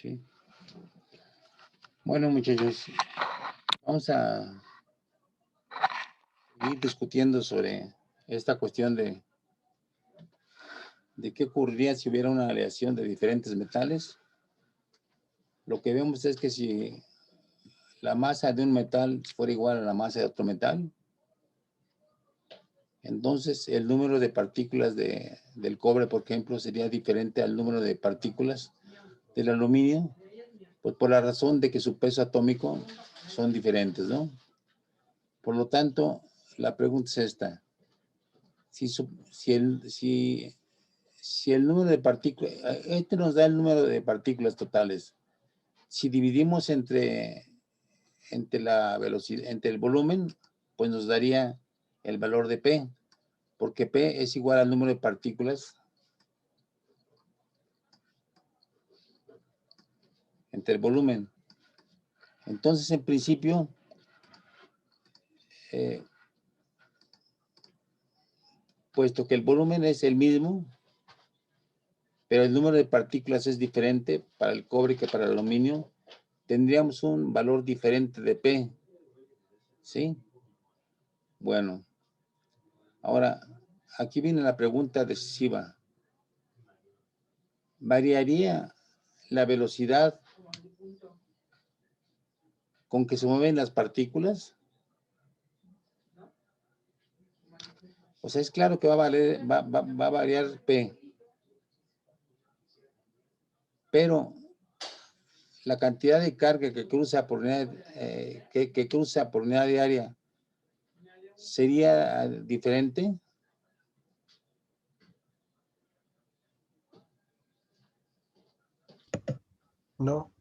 Sí. Bueno, muchachos, vamos a ir discutiendo sobre esta cuestión de qué ocurriría si hubiera una aleación de diferentes metales. Lo que vemos es que si la masa de un metal fuera igual a la masa de otro metal, entonces el número de partículas del cobre, por ejemplo, sería diferente al número de partículas del aluminio, pues por la razón de que su peso atómico son diferentes, ¿no? Por lo tanto, la pregunta es esta. Si el número de partículas, este nos da el número de partículas totales. Si dividimos entre la velocidad, entre el volumen, pues nos daría el valor de P, porque P es igual al número de partículas entre el volumen. Entonces, en principio, puesto que el volumen es el mismo, pero el número de partículas es diferente para el cobre que para el aluminio, tendríamos un valor diferente de P. ¿Sí? Bueno, ahora, aquí viene la pregunta decisiva. ¿Variaría la velocidad con que se mueven las partículas? O sea, es claro que va a variar P. Pero la cantidad de carga que cruza por unidad, que cruza por unidad diaria sería diferente. No.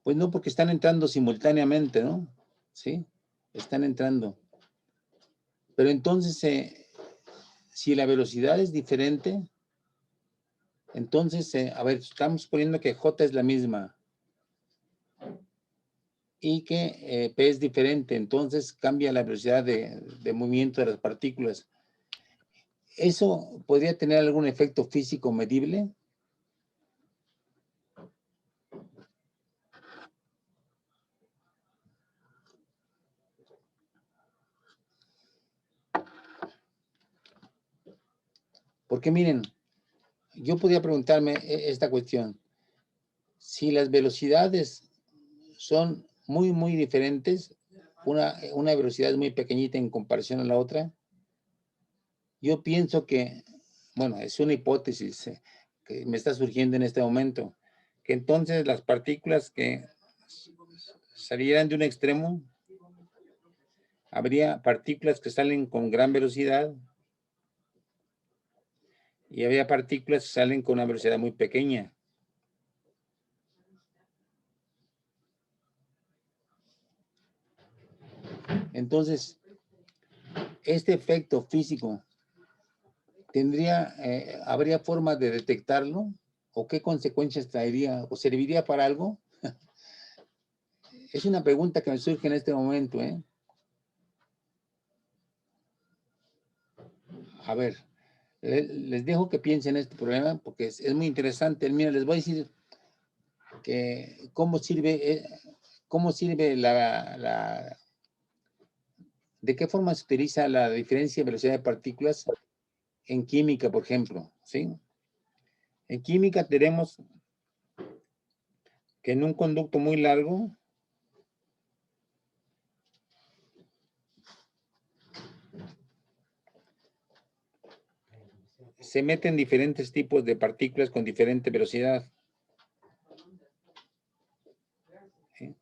Pues no, porque están entrando simultáneamente, ¿no? Sí, están entrando. Pero entonces, si la velocidad es diferente, entonces, a ver, estamos poniendo que J es la misma y que P es diferente, entonces cambia la velocidad de movimiento de las partículas. ¿Eso podría tener algún efecto físico medible? Porque miren, yo podría preguntarme esta cuestión. Si las velocidades son muy, muy diferentes, una velocidad muy pequeñita en comparación a la otra, yo pienso que, bueno, es una hipótesis que me está surgiendo en este momento, que entonces las partículas que salieran de un extremo, habría partículas que salen con gran velocidad y había partículas que salen con una velocidad muy pequeña. Entonces, este efecto físico, ¿habría forma de detectarlo? ¿O qué consecuencias traería? ¿O serviría para algo? Es una pregunta que me surge en este momento, ¿eh? A ver, les dejo que piensen en este problema porque es muy interesante. Mira, les voy a decir que cómo sirve de qué forma se utiliza la diferencia de velocidad de partículas en química, por ejemplo, ¿sí? En química tenemos que en un conducto muy largo se meten diferentes tipos de partículas con diferente velocidad. ¿Sí?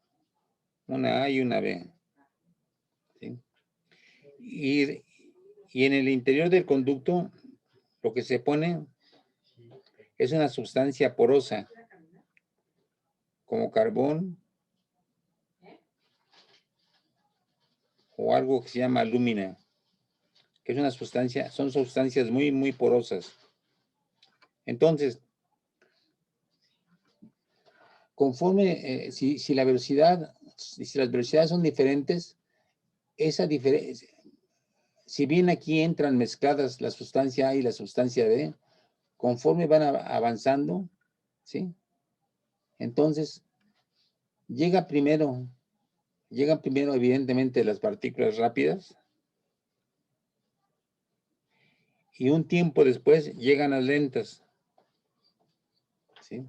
Una A y una B. ¿Sí? Y en el interior del conducto lo que se pone es una sustancia porosa, como carbón o algo que se llama alúmina, que es una sustancia, son sustancias muy, muy porosas. Entonces, conforme, si las velocidades son diferentes, esa diferencia, si bien aquí entran mezcladas la sustancia A y la sustancia B, conforme van avanzando, ¿sí? Entonces, llegan primero evidentemente las partículas rápidas y un tiempo después llegan las lentas, ¿sí?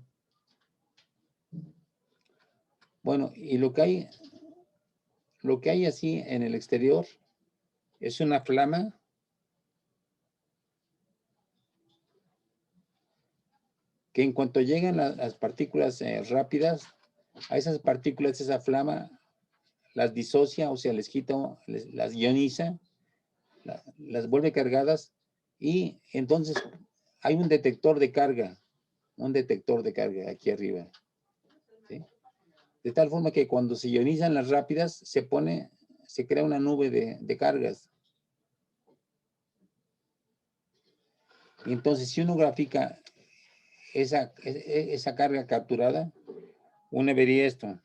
Bueno, y lo que hay así en el exterior es una flama que en cuanto llegan las partículas rápidas, a esas partículas, esa flama las disocia, o sea, les quita, las ioniza, las vuelve cargadas y entonces hay un detector de carga aquí arriba, ¿sí? De tal forma que cuando se ionizan las rápidas, se crea una nube de cargas. Y entonces, si uno grafica esa carga capturada, uno vería esto,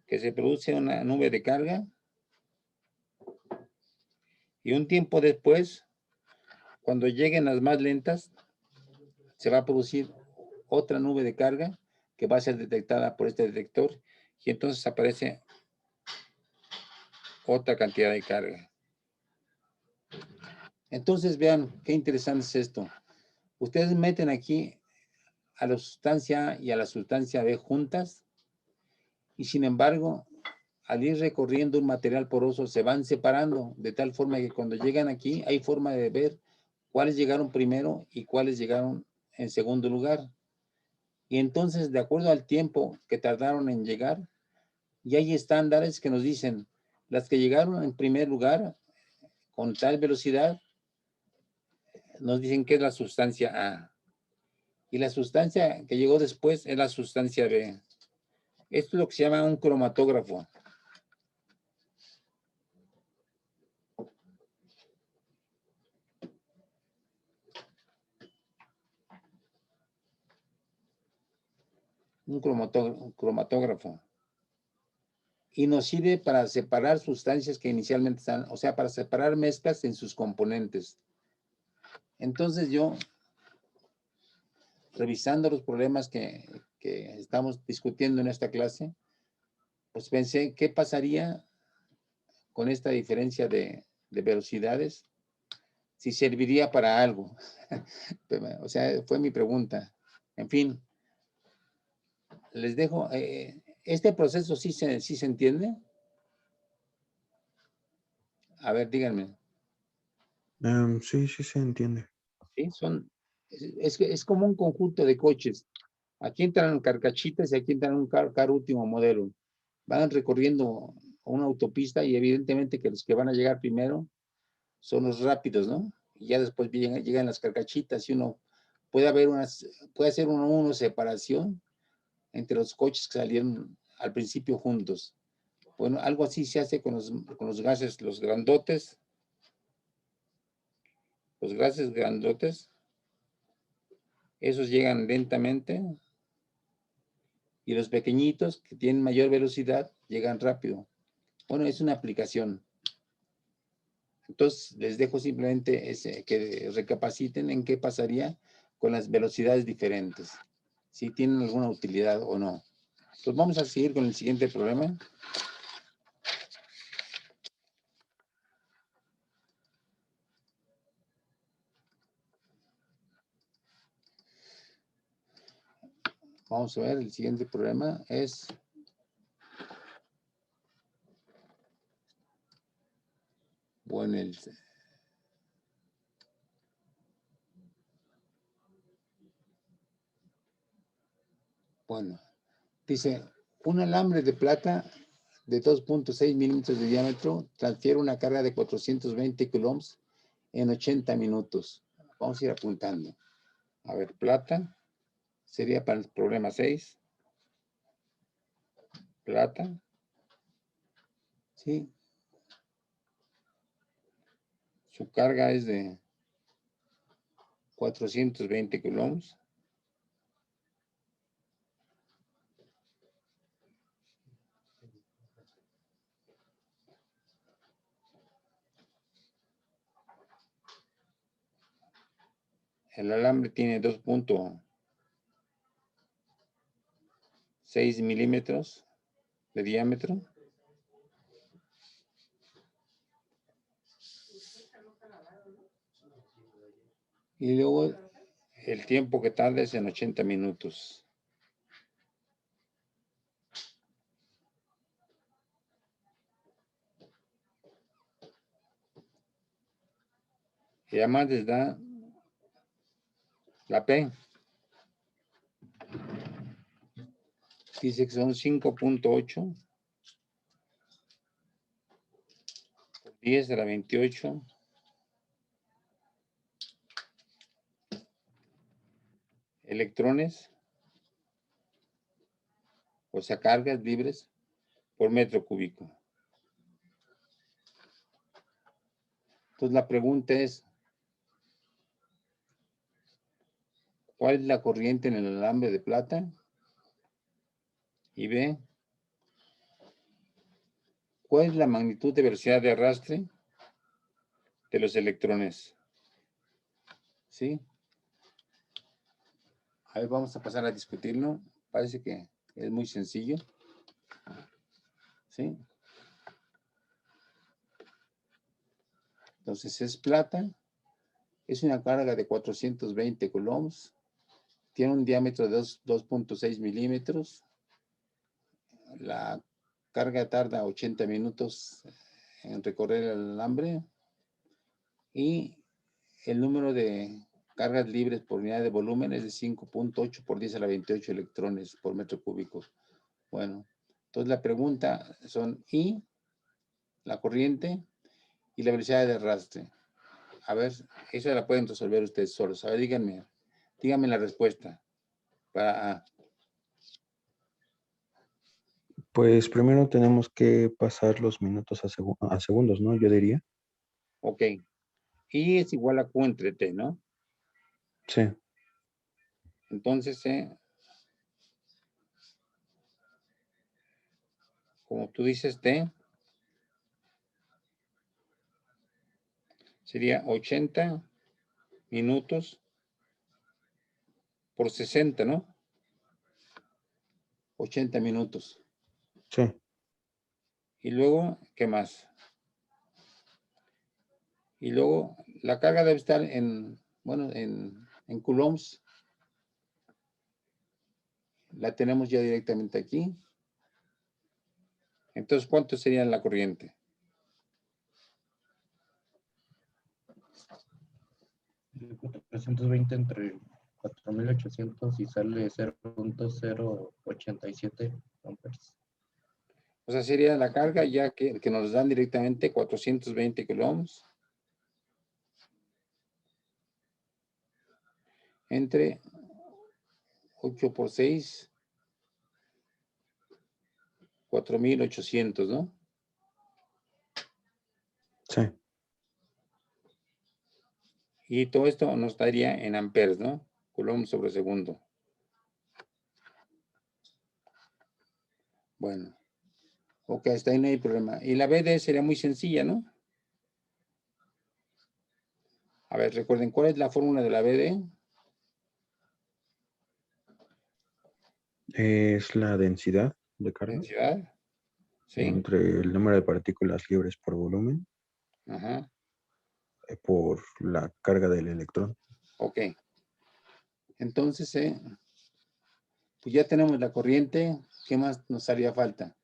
que se produce una nube de carga y un tiempo después, cuando lleguen las más lentas, se va a producir otra nube de carga que va a ser detectada por este detector y entonces aparece otra cantidad de carga. Entonces vean qué interesante es esto. Ustedes meten aquí a la sustancia A y a la sustancia B juntas y sin embargo, al ir recorriendo un material poroso se van separando de tal forma que cuando llegan aquí hay forma de ver cuáles llegaron primero y cuáles llegaron en segundo lugar. Y entonces, de acuerdo al tiempo que tardaron en llegar, y hay estándares que nos dicen, las que llegaron en primer lugar con tal velocidad, nos dicen que es la sustancia A. Y la sustancia que llegó después es la sustancia B. Esto es lo que se llama un cromatógrafo. Un cromatógrafo. Y nos sirve para separar sustancias que inicialmente están, o sea, para separar mezclas en sus componentes. Entonces yo, revisando los problemas que estamos discutiendo en esta clase, pues pensé, ¿qué pasaría con esta diferencia de velocidades? Si serviría para algo. O sea, fue mi pregunta. En fin, les dejo. ¿Este proceso sí se entiende? A ver, díganme. Sí, sí se entiende. ¿Sí? Es como un conjunto de coches. Aquí entran carcachitas y aquí entran un carro último modelo. Van recorriendo una autopista y evidentemente que los que van a llegar primero son los rápidos, ¿no? Y ya después llegan las carcachitas y puede hacer una separación entre los coches que salieron al principio juntos. Bueno, algo así se hace con los gases, los gases grandotes, esos llegan lentamente y los pequeñitos que tienen mayor velocidad llegan rápido. Bueno, es una aplicación. Entonces, les dejo simplemente que recapaciten en qué pasaría con las velocidades diferentes, si tienen alguna utilidad o no. Pues vamos a seguir con el siguiente problema. Vamos a ver, el siguiente problema es... Bueno, dice, un alambre de plata de 2.6 milímetros de diámetro transfiere una carga de 420 coulombs en 80 minutos. Vamos a ir apuntando. A ver, plata sería para el problema 6. Plata. Sí. Su carga es de 420 coulombs. El alambre tiene 2.6 6 milímetros de diámetro. Y luego el tiempo que tarda es en 80 minutos. Y además les da la P. Dice que son 5.8 por 10 a la 28 electrones, o sea, cargas libres por metro cúbico. Entonces la pregunta es, ¿cuál es la corriente en el alambre de plata? Y B, ¿cuál es la magnitud de velocidad de arrastre de los electrones? ¿Sí? A ver, vamos a pasar a discutirlo. Parece que es muy sencillo. ¿Sí? Entonces es plata, es una carga de 420 coulombs, tiene un diámetro de 2.6 milímetros, la carga tarda 80 minutos en recorrer el alambre y el número de cargas libres por unidad de volumen es de 5.8 por 10 a la 28 electrones por metro cúbico. Bueno, entonces la pregunta son I, la corriente y la velocidad de arrastre. A ver, eso la pueden resolver ustedes solos. A ver, díganme la respuesta para A. Pues primero tenemos que pasar los minutos a segundos, ¿no? Yo diría. Ok. I es igual a Q entre T, ¿no? Sí. Entonces, como tú dices, T sería 80 minutos por 60, ¿no? 80 minutos. Sí. Y luego, ¿qué más? Y luego, la carga debe estar bueno, en coulombs. La tenemos ya directamente aquí. Entonces, ¿cuánto sería la corriente? 420 entre 4800 y sale 0.087 amperes. O sea, sería la carga ya que nos dan directamente 420 coulombs entre 8 por 6, 4800, ¿no? Sí. Y todo esto nos daría en amperes, ¿no? Coulomb sobre segundo. Bueno. Ok, hasta ahí no hay problema. Y la BD sería muy sencilla, ¿no? A ver, recuerden, ¿cuál es la fórmula de la BD? Es la densidad de carga Densidad. Sí. entre el número de partículas libres por volumen Ajá. por la carga del electrón. Ok. Entonces, pues ya tenemos la corriente. ¿Qué más nos haría falta?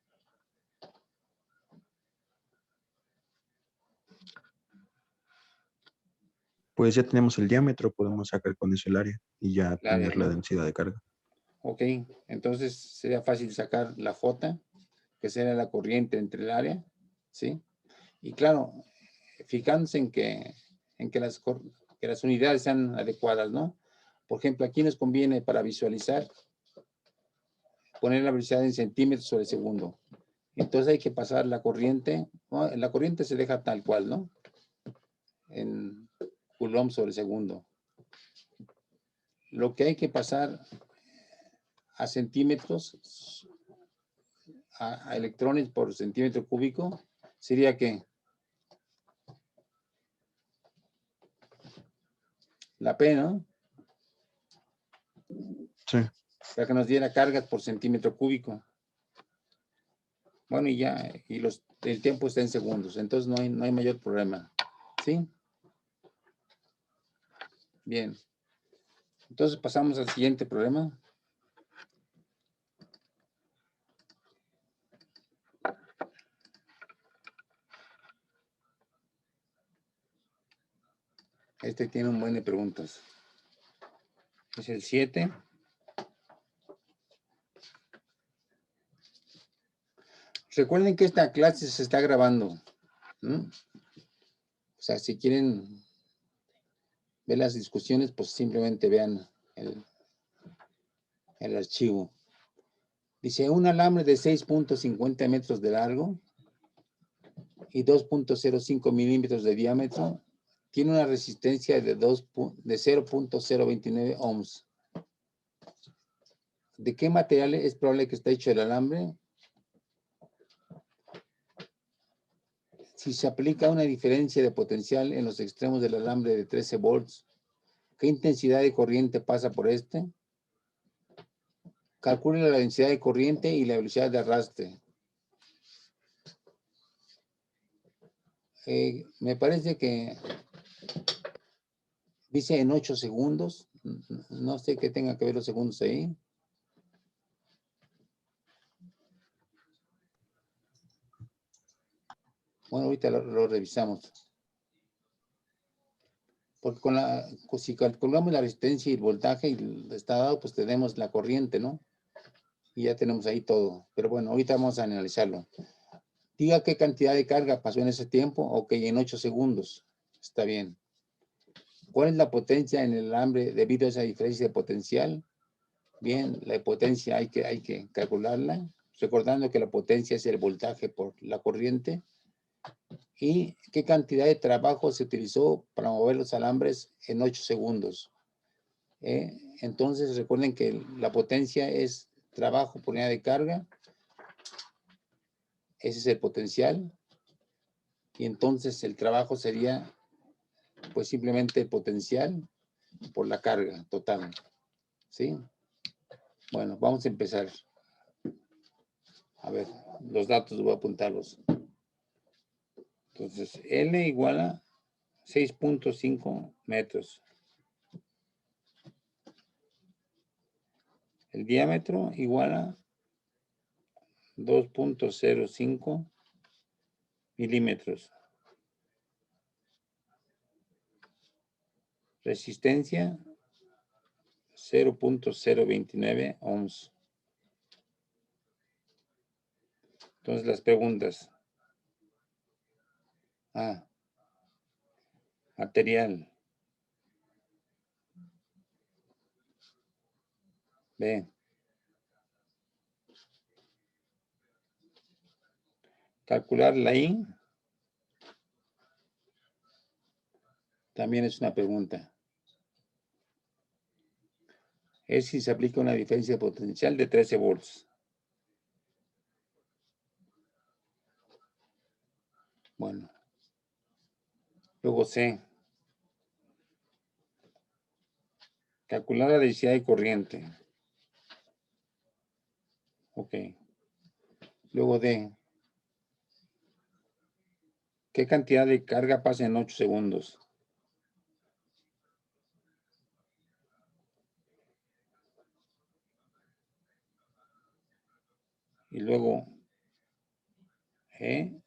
Pues ya tenemos el diámetro, podemos sacar con eso el área y ya El área, tener la ¿no? densidad de carga. Ok, entonces sería fácil sacar la J, que sería la corriente entre el área, ¿sí? Y claro, fijándose en que las unidades sean adecuadas, ¿no? Por ejemplo, aquí nos conviene para visualizar poner la velocidad en centímetros sobre segundo. Entonces hay que pasar la corriente, ¿no? La corriente se deja tal cual, ¿no? En Coulomb sobre segundo. Lo que hay que pasar a centímetros, a electrones por centímetro cúbico, sería que la P, ¿no? Sí. para que nos diera cargas por centímetro cúbico. Bueno, y ya, y el tiempo está en segundos, entonces no hay mayor problema. ¿Sí? Bien. Entonces pasamos al siguiente problema. Este tiene un buen de preguntas. Es el 7. Recuerden que esta clase se está grabando. O sea, si quieren ver las discusiones, pues simplemente vean el archivo. Dice, un alambre de 6.50 metros de largo y 2.05 milímetros de diámetro tiene una resistencia de 0.029 ohms. ¿De qué material es probable que esté hecho el alambre? Si se aplica una diferencia de potencial en los extremos del alambre de 13 volts, ¿qué intensidad de corriente pasa por este? Calcule la densidad de corriente y la velocidad de arrastre. Me parece que dice en 8 segundos. No sé qué tenga que ver los segundos ahí. Bueno, ahorita lo revisamos. Porque si calculamos la resistencia y el voltaje y el estado, pues tenemos la corriente, ¿no? Y ya tenemos ahí todo. Pero bueno, ahorita vamos a analizarlo. Diga qué cantidad de carga pasó en ese tiempo. Ok, en 8 segundos. Está bien. ¿Cuál es la potencia en el alambre debido a esa diferencia de potencial? Bien, la potencia hay que calcularla. Recordando que la potencia es el voltaje por la corriente. ¿Y qué cantidad de trabajo se utilizó para mover los alambres en 8 segundos? Entonces recuerden que la potencia es trabajo por unidad de carga. Ese es el potencial. Y entonces el trabajo sería pues simplemente el potencial por la carga total. ¿Sí? Bueno, vamos a empezar. A ver, los datos voy a apuntarlos. Entonces, L igual a 6.5 metros. El diámetro igual a 2.05 milímetros. Resistencia 0.029 ohms. Entonces las preguntas. A. Material. B. Calcular la I. También es una pregunta. Es si se aplica una diferencia potencial de 13 volts. Bueno. Luego C. Calcular la densidad de corriente. Ok. Luego D. ¿Qué cantidad de carga pasa en 8 segundos? Y luego E.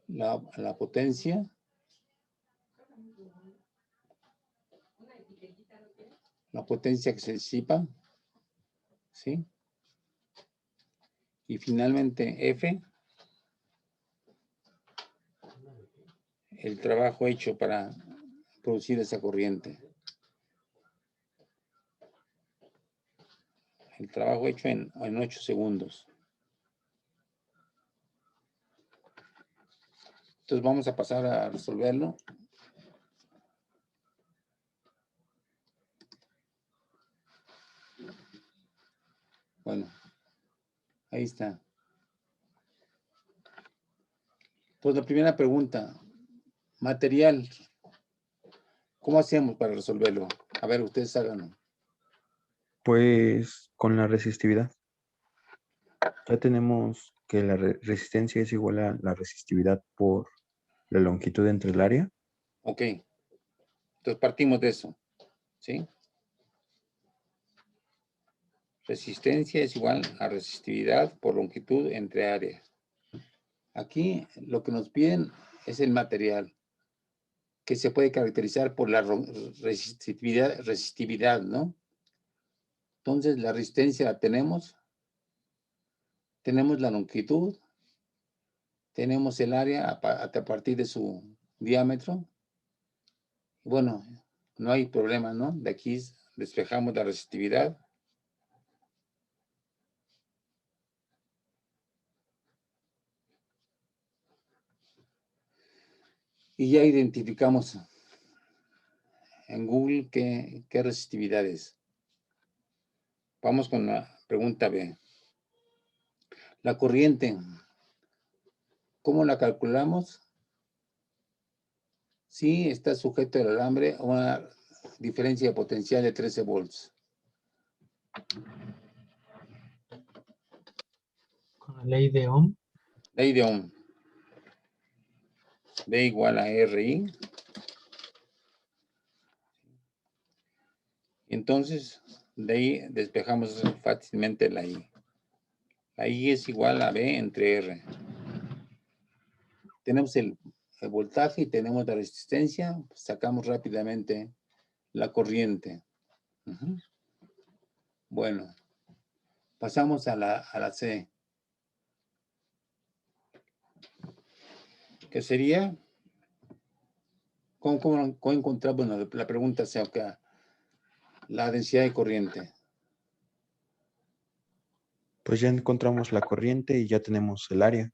La potencia. La potencia que se disipa. ¿Sí? Y finalmente F. El trabajo hecho para producir esa corriente. El trabajo hecho en 8 segundos. Entonces vamos a pasar a resolverlo. Bueno, ahí está. Pues la primera pregunta, material, ¿cómo hacemos para resolverlo? A ver, ustedes háganlo. Pues con la resistividad. Ya tenemos que la resistencia es igual a la resistividad por la longitud entre el área. Ok. Entonces partimos de eso, ¿sí? Resistencia es igual a resistividad por longitud entre área. Aquí lo que nos piden es el material, que se puede caracterizar por la resistividad, ¿no? Entonces la resistencia la tenemos la longitud, tenemos el área a partir de su diámetro. Bueno, no hay problema, ¿no? De aquí despejamos la resistividad. Y ya identificamos en Google qué resistividad es. Vamos con la pregunta B. La corriente, ¿cómo la calculamos? Sí, está sujeto al alambre a una diferencia potencial de 13 volts. Con la ley de Ohm. Ley de Ohm. B igual a RI. Entonces, de ahí despejamos fácilmente la I. La I es igual a B entre R. Tenemos el voltaje y tenemos la resistencia. Pues sacamos rápidamente la corriente. Bueno, pasamos a la C. ¿Qué sería? ¿Cómo encontramos la pregunta C acá? La densidad de corriente. Pues ya encontramos la corriente y ya tenemos el área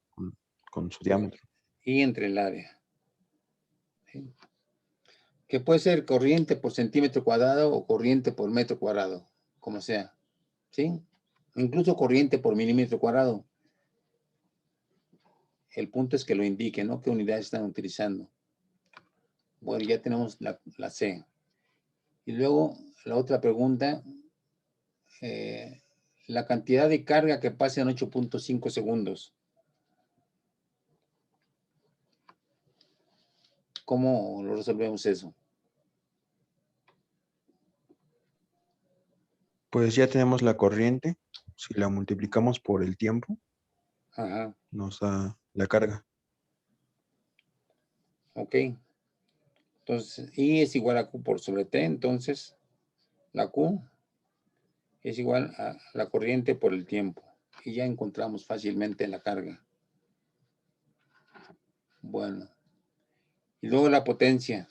con su diámetro. Y entre el área. ¿Sí? Que puede ser corriente por centímetro cuadrado o corriente por metro cuadrado, como sea. ¿Sí? Incluso corriente por milímetro cuadrado. El punto es que lo indique, ¿no? ¿Qué unidades están utilizando? Bueno, ya tenemos la C. Y luego la otra pregunta, la cantidad de carga que pasa en 8.5 segundos. ¿Cómo lo resolvemos eso? Pues ya tenemos la corriente. Si la multiplicamos por el tiempo, Ajá, nos da la carga. ok. Entonces, I es igual a Q por sobre T, entonces la Q es igual a la corriente por el tiempo. Y ya encontramos fácilmente la carga. Bueno. Y luego la potencia.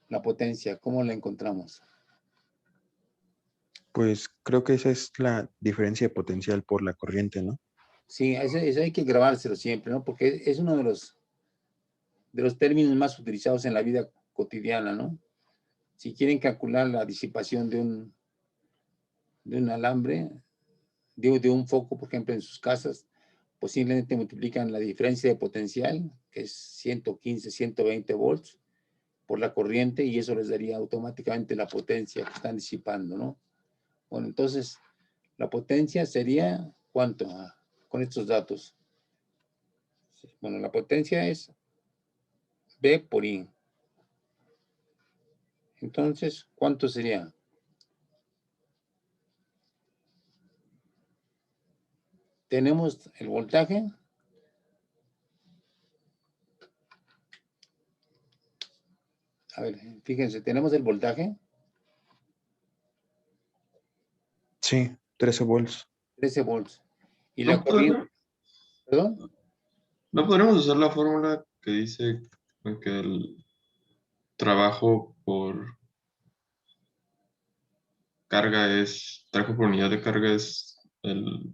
La potencia, ¿cómo la encontramos? Pues creo que esa es la diferencia de potencial por la corriente, ¿no? Sí, eso hay que grabárselo siempre, ¿no? Porque es uno de los términos más utilizados en la vida cotidiana, ¿no? Si quieren calcular la disipación de un alambre, de un foco, por ejemplo, en sus casas, posiblemente multiplican la diferencia de potencial, que es 115, 120 volts, por la corriente, y eso les daría automáticamente la potencia que están disipando, ¿no? Bueno, entonces, la potencia sería, ¿cuánto? Con estos datos. Bueno, la potencia es B por I. Entonces, ¿cuánto sería? Tenemos el voltaje. A ver, fíjense, tenemos el voltaje. Sí, 13 volts. 13 volts. Y la No, corriente, ¿perdón? no podremos usar la fórmula que dice que el trabajo por trabajo por unidad de carga es el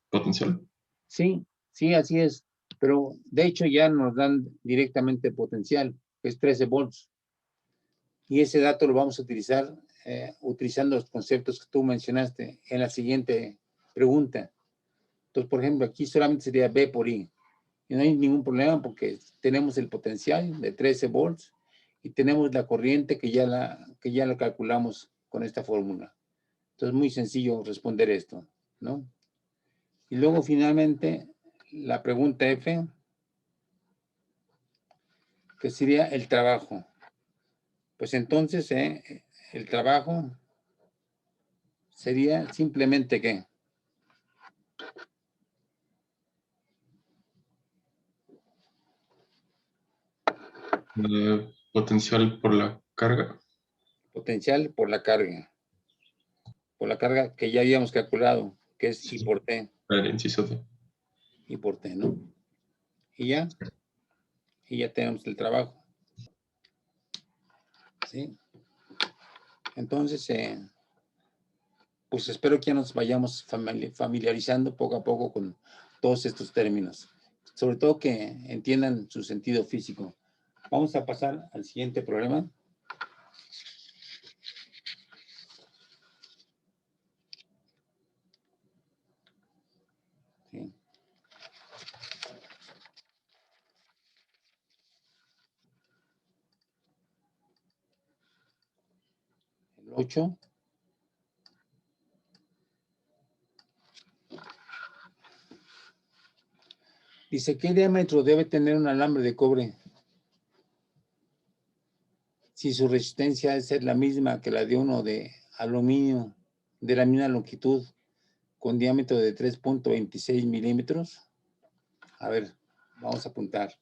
potencial. Sí, sí, así es. Pero de hecho ya nos dan directamente potencial, que es 13 volts. Y ese dato lo vamos a utilizar utilizando los conceptos que tú mencionaste en la siguiente pregunta. Entonces, por ejemplo, aquí solamente sería B por I. Y no hay ningún problema porque tenemos el potencial de 13 volts y tenemos la corriente que ya la calculamos con esta fórmula. Entonces, muy sencillo responder esto, ¿no? Y luego, finalmente, la pregunta F, que sería el trabajo. Pues entonces, el trabajo sería simplemente ¿qué? Potencial por la carga. Potencial por la carga que ya habíamos calculado, que es I Sí. por T, El inciso D. I por T, ¿no? Y ya tenemos el trabajo. ¿Sí? Entonces, pues espero que ya nos vayamos familiarizando poco a poco con todos estos términos. Sobre todo que entiendan su sentido físico. Vamos a pasar al siguiente problema. Sí. El 8. Dice, ¿qué diámetro debe tener un alambre de cobre si su resistencia debe ser la misma que la de uno de aluminio de la misma longitud con diámetro de 3.26 milímetros? A ver, vamos a apuntar.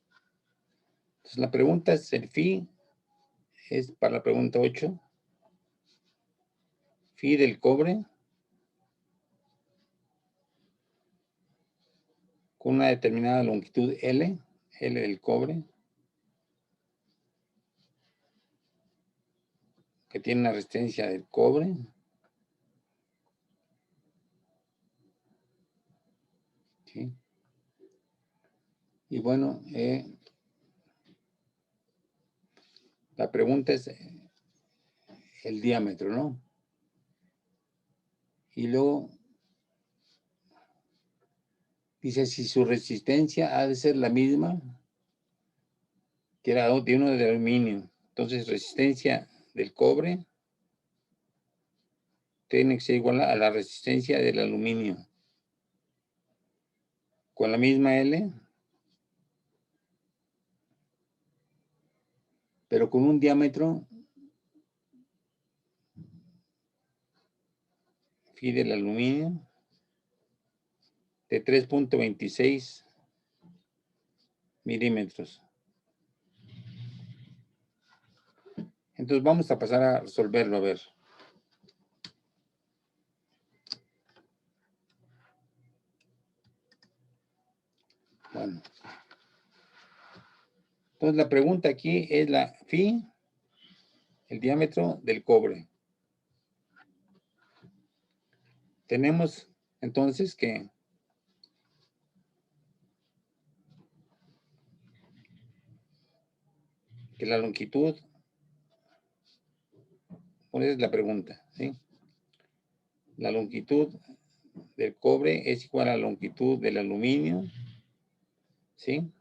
Entonces, la pregunta es, el phi es para la pregunta 8. Phi del cobre con una determinada longitud L del cobre, que tiene una resistencia del cobre. ¿Sí? Y bueno, la pregunta es el diámetro, ¿no? Y luego dice si su resistencia ha de ser la misma que la de uno de aluminio. Entonces, resistencia del cobre tiene que ser igual a la resistencia del aluminio. Con la misma L, pero con un diámetro phi del aluminio de 3.26 milímetros. Entonces vamos a pasar a resolverlo, a ver. Bueno. Entonces la pregunta aquí es la phi, el diámetro del cobre. Tenemos entonces que la longitud, ¿cuál es la pregunta? ¿Sí? La longitud del cobre es igual a la longitud del aluminio, ¿sí?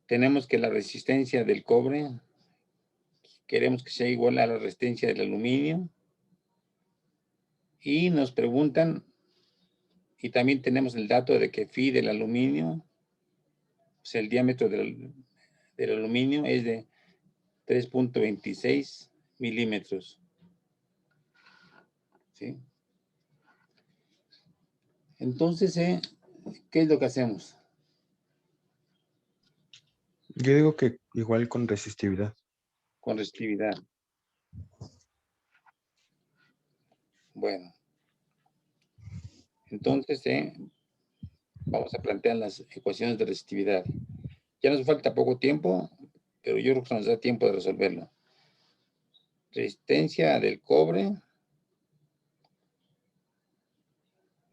Tenemos que la resistencia del cobre, queremos que sea igual a la resistencia del aluminio, y nos preguntan, y también tenemos el dato de que phi del aluminio, pues el diámetro del aluminio es de 3.26 milímetros, ¿sí? Entonces, ¿qué es lo que hacemos? Yo digo que igual con resistividad. Con resistividad. Bueno. Entonces, vamos a plantear las ecuaciones de resistividad. Ya nos falta poco tiempo, pero yo creo que nos da tiempo de resolverlo. Resistencia del cobre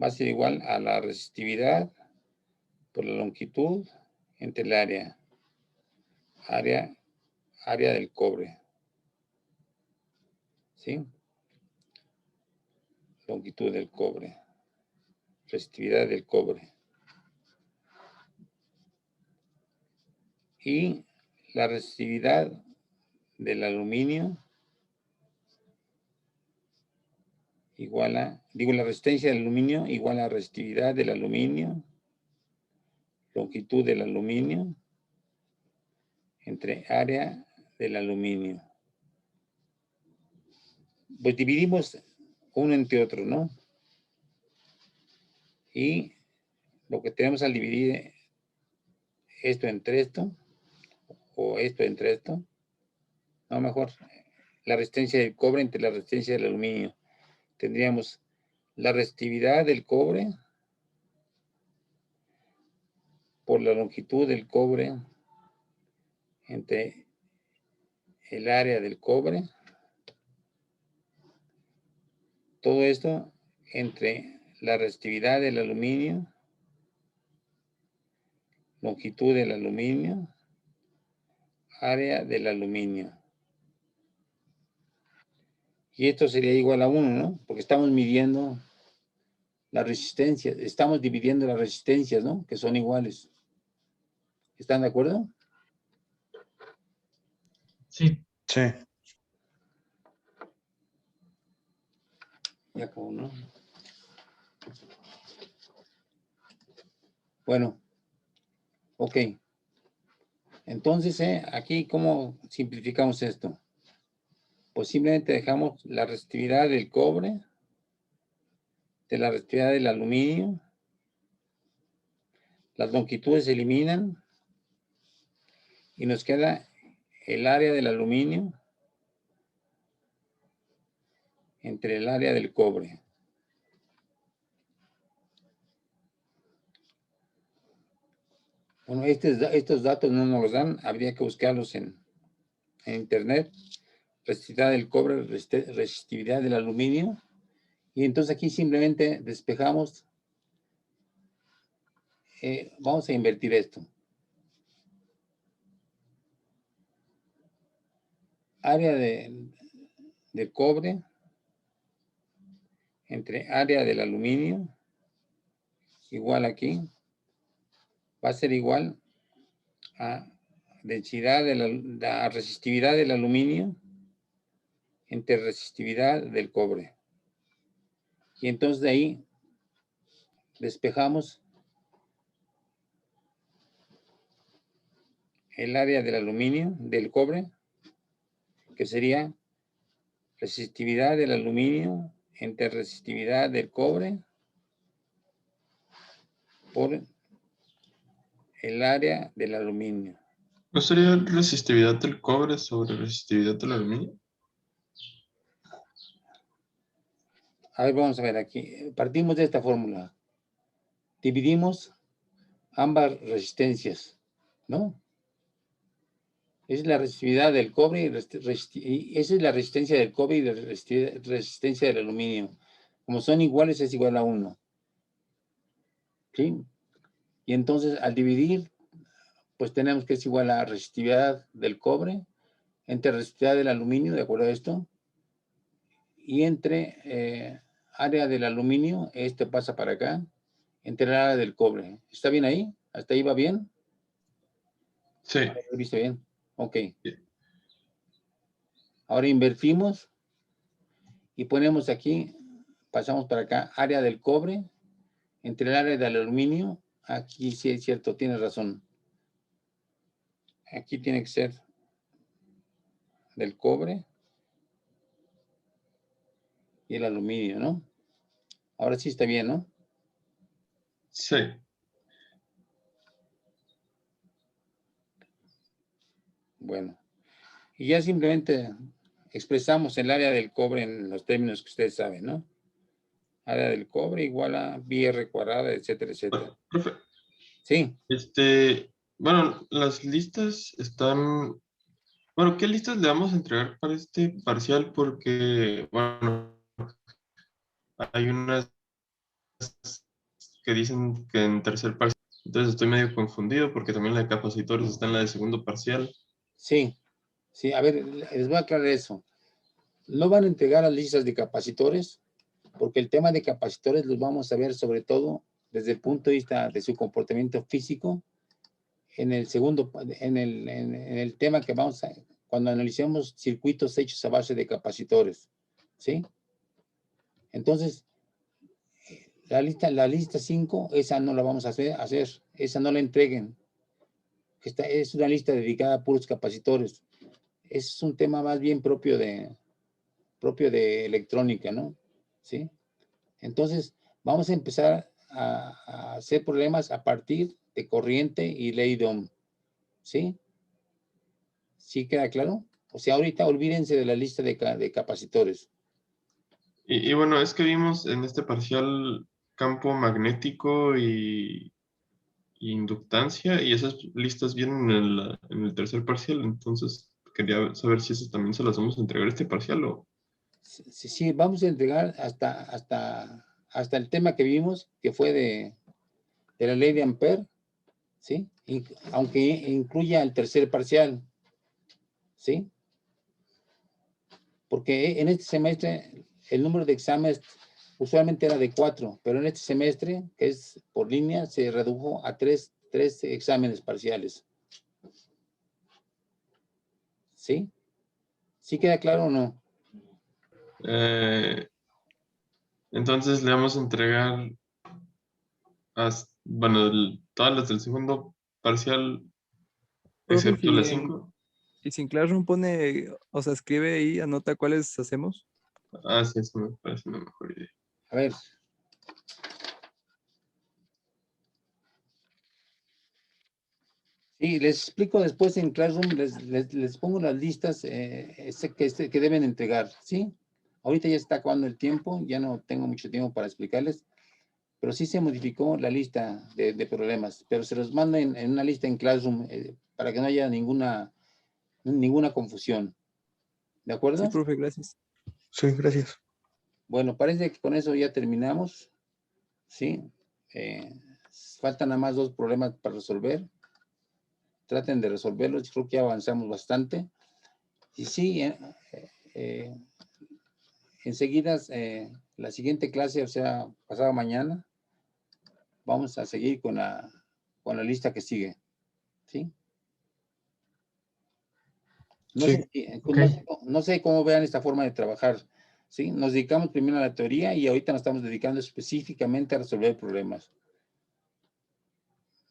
va a ser igual a la resistividad por la longitud entre el área del cobre. ¿Sí? Longitud del cobre. resistividad del cobre. Y la resistividad del aluminio igual a, la resistencia del aluminio igual a resistividad del aluminio, longitud del aluminio, entre área del aluminio. Pues dividimos uno entre otro, ¿no? Y lo que tenemos al dividir esto entre esto, o esto entre esto, no, mejor, la resistencia del cobre entre la resistencia del aluminio. Tendríamos la resistividad del cobre por la longitud del cobre entre el área del cobre. Todo esto entre la resistividad del aluminio, longitud del aluminio, área del aluminio. Y esto sería igual a 1, ¿no? Porque estamos midiendo la resistencia, estamos dividiendo las resistencias, ¿no? Que son iguales. ¿Están de acuerdo? Sí. Sí. Ya acabó, ¿no? Bueno. Ok. Entonces, aquí, ¿cómo simplificamos esto? Pues simplemente dejamos la resistividad del cobre, de la resistividad del aluminio, las longitudes se eliminan y nos queda el área del aluminio entre el área del cobre. Bueno, estos datos no nos los dan, habría que buscarlos en internet. Resistividad del cobre, resistividad del aluminio. Y entonces aquí simplemente despejamos. Vamos a invertir esto. Área del cobre entre área del aluminio, igual aquí, va a ser igual a densidad de la resistividad del aluminio entre resistividad del cobre. Y entonces de ahí despejamos el área del aluminio, del cobre, que sería resistividad del aluminio entre resistividad del cobre por el área del aluminio. ¿No sería resistividad del cobre sobre resistividad del aluminio? A ver, vamos a ver aquí. Partimos de esta fórmula. Dividimos ambas resistencias, ¿no? Esa es la resistividad del cobre y esa es la resistencia del cobre y la resistencia del aluminio. Como son iguales, es igual a 1. ¿Sí? Y entonces, al dividir, pues tenemos que es igual a resistividad del cobre entre resistividad del aluminio, ¿de acuerdo a esto? Y entre área del aluminio, este pasa para acá, entre el área del cobre. ¿Está bien ahí? ¿Hasta ahí va bien? Sí. ¿Lo viste bien? Ok. Sí. Ahora invertimos y ponemos aquí, pasamos para acá, área del cobre, entre el área del aluminio. Aquí sí es cierto, tienes razón. Aquí tiene que ser del cobre y el aluminio, ¿no? Ahora sí está bien, ¿no? Sí. Bueno. Y ya simplemente expresamos el área del cobre en los términos que ustedes saben, ¿no? Área del cobre igual a pi r cuadrada, etcétera, etcétera. Profe, Sí. bueno, las listas están... Bueno, ¿qué listas le vamos a entregar para este parcial? Porque, bueno, hay unas que dicen que en tercer parcial. Entonces estoy medio confundido porque también la de capacitores está en la de segundo parcial. Sí. Sí, a ver, les voy a aclarar eso. No van a entregar las listas de capacitores porque el tema de capacitores los vamos a ver sobre todo desde el punto de vista de su comportamiento físico, en el segundo, en el tema que vamos a, cuando analicemos circuitos hechos a base de capacitores, ¿sí? Entonces, la lista 5, esa no la vamos a hacer, esa no la entreguen. Esta es una lista dedicada a puros capacitores. Es un tema más bien propio de electrónica, ¿no? ¿Sí? Entonces, vamos a empezar a hacer problemas a partir de corriente y ley de Ohm, ¿sí? ¿Sí queda claro? O sea, ahorita olvídense de la lista de capacitores. Y bueno, es que vimos en este parcial campo magnético y inductancia, y esas listas vienen en el tercer parcial, entonces quería saber si esas también se las vamos a entregar este parcial o... Sí, vamos a entregar hasta el tema que vimos, que fue de la ley de Ampère, ¿sí? Aunque incluya el tercer parcial, ¿sí? Porque en este semestre el número de exámenes usualmente era de 4, pero en este semestre, que es por línea, se redujo a 3 exámenes parciales. ¿Sí? ¿Sí queda claro o no? Entonces le vamos a entregar, bueno, todas las del segundo parcial, Profe, excepto las 5. y si en Classroom pone, o sea, escribe ahí, anota cuáles hacemos. Ah, sí, eso me parece una mejor idea. A ver. Sí, les explico después en Classroom, les pongo las listas que deben entregar, ¿sí? Ahorita ya está acabando el tiempo, ya no tengo mucho tiempo para explicarles, pero sí se modificó la lista de problemas, pero se los mando en una lista en Classroom para que no haya ninguna confusión. ¿De acuerdo? Sí, profe, gracias. Sí, gracias. Bueno, parece que con eso ya terminamos, ¿sí? Faltan nada más 2 problemas para resolver. Traten de resolverlos, creo que ya avanzamos bastante. Y sí, enseguida, la siguiente clase, o sea, pasado mañana, vamos a seguir con la lista que sigue, ¿sí? No, Sí. sé, Ok. no sé cómo vean esta forma de trabajar, ¿sí? Nos dedicamos primero a la teoría y ahorita nos estamos dedicando específicamente a resolver problemas.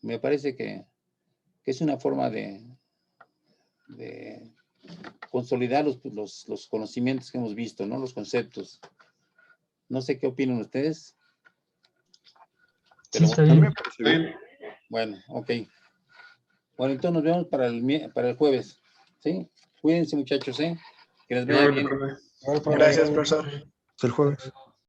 Me parece que es una forma de consolidar los conocimientos que hemos visto, ¿no? Los conceptos. No sé qué opinan ustedes. Sí, Pero está A mí bien. me parece bien. bueno, ok. Bueno, entonces nos vemos para el jueves, ¿sí? Cuídense, muchachos, ¿eh? Que les vaya Igualmente, bien. profe. Bueno, profe. Gracias, profesor. Hasta el jueves.